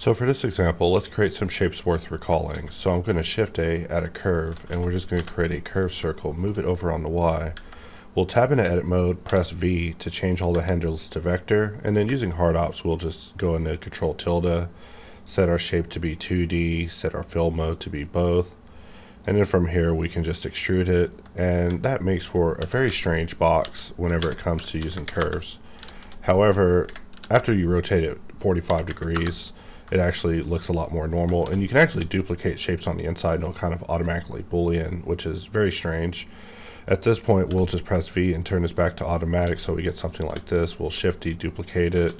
So for this example, let's create some shapes worth recalling. So I'm going to Shift A, add a curve, and we're just going to create a curved circle, move it over on the Y. We'll tab into edit mode, press V to change all the handles to vector, and then using HardOps we'll just go into Control tilde, set our shape to be 2D, set our fill mode to be both, and then from here we can just extrude it, and that makes for a very strange box whenever it comes to using curves. However, after you rotate it 45 degrees, it actually looks a lot more normal, and you can actually duplicate shapes on the inside and it'll kind of automatically boolean, which is very strange. At this point we'll just press V and turn this back to automatic so we get something like this. We'll Shift D, duplicate it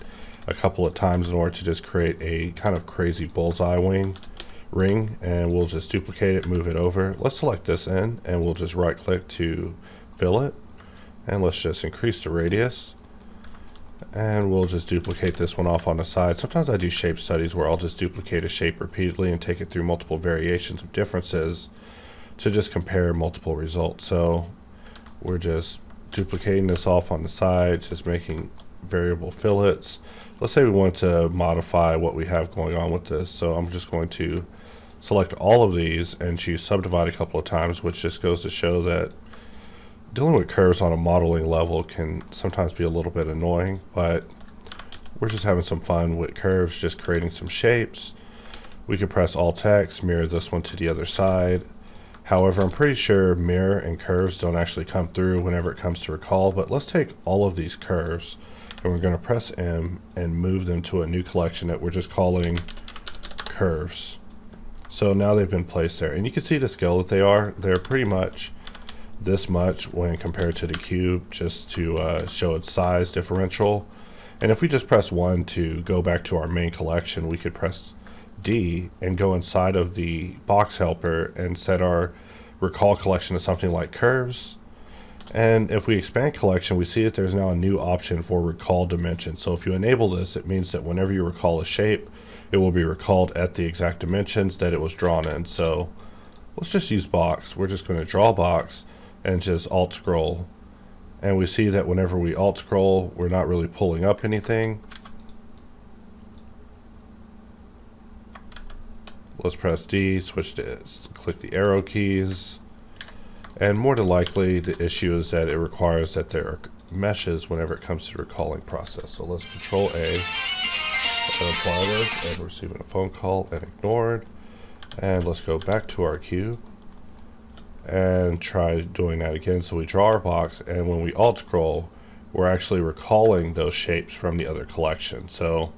a couple of times in order to just create a kind of crazy bullseye ring, and we'll just duplicate it, move it over. Let's select this end and we'll just right click to fill it, and let's just increase the radius. And we'll just duplicate this one off on the side. Sometimes I do shape studies where I'll just duplicate a shape repeatedly and take it through multiple variations of differences to just compare multiple results. So we're just duplicating this off on the side, just making variable fillets. Let's say we want to modify what we have going on with this. So I'm just going to select all of these and choose subdivide a couple of times, which just goes to show that dealing with curves on a modeling level can sometimes be a little bit annoying, but we're just having some fun with curves, just creating some shapes. We can press Alt X, mirror this one to the other side. However, I'm pretty sure mirror and curves don't actually come through whenever it comes to recall, but let's take all of these curves and we're going to press M and move them to a new collection that we're just calling curves. So now they've been placed there, and you can see the scale that they are. They're pretty much this much when compared to the cube, just to show its size differential. And if we just press 1 to go back to our main collection, we could press D and go inside of the box helper and set our recall collection to something like curves. And if we expand collection, we see that there's now a new option for recall dimension. So if you enable this, it means that whenever you recall a shape, it will be recalled at the exact dimensions that it was drawn in. So let's just use box. We're just going to draw box and just alt scroll, and we see that whenever we alt scroll we're not really pulling up anything. Let's press D, switch to click the arrow keys, and more than likely the issue is that it requires that there are meshes whenever it comes to the recalling process. So let's Control A and apply this, and we're receiving a phone call and ignored. And let's go back to our cube and try doing that again. So we draw our box, and when we alt scroll we're actually recalling those shapes from the other collection. So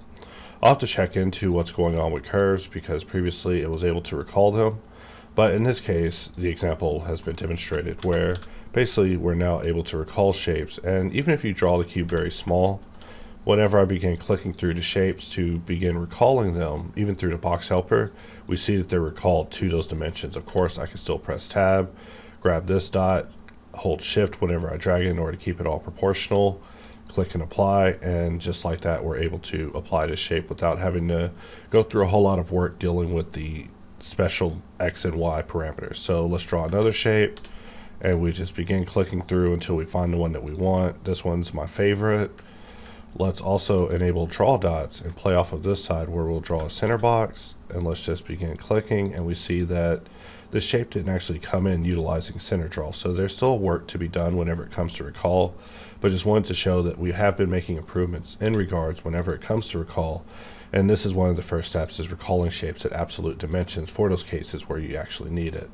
I'll have to check into what's going on with curves, because previously it was able to recall them, but in this case the example has been demonstrated where basically we're now able to recall shapes. And even if you draw the cube very small, whenever I begin clicking through the shapes to begin recalling them, even through the box helper, we see that they're recalled to those dimensions. Of course, I can still press tab, grab this dot, hold shift whenever I drag it in order to keep it all proportional, click and apply, and just like that we're able to apply this shape without having to go through a whole lot of work dealing with the special X and Y parameters. So let's draw another shape, and we just begin clicking through until we find the one that we want. This one's my favorite. Let's also enable draw dots and play off of this side where we'll draw a center box, and let's just begin clicking, and we see that the shape didn't actually come in utilizing center draw. So there's still work to be done whenever it comes to recall, but just wanted to show that we have been making improvements in regards whenever it comes to recall. And this is one of the first steps, is recalling shapes at absolute dimensions for those cases where you actually need it.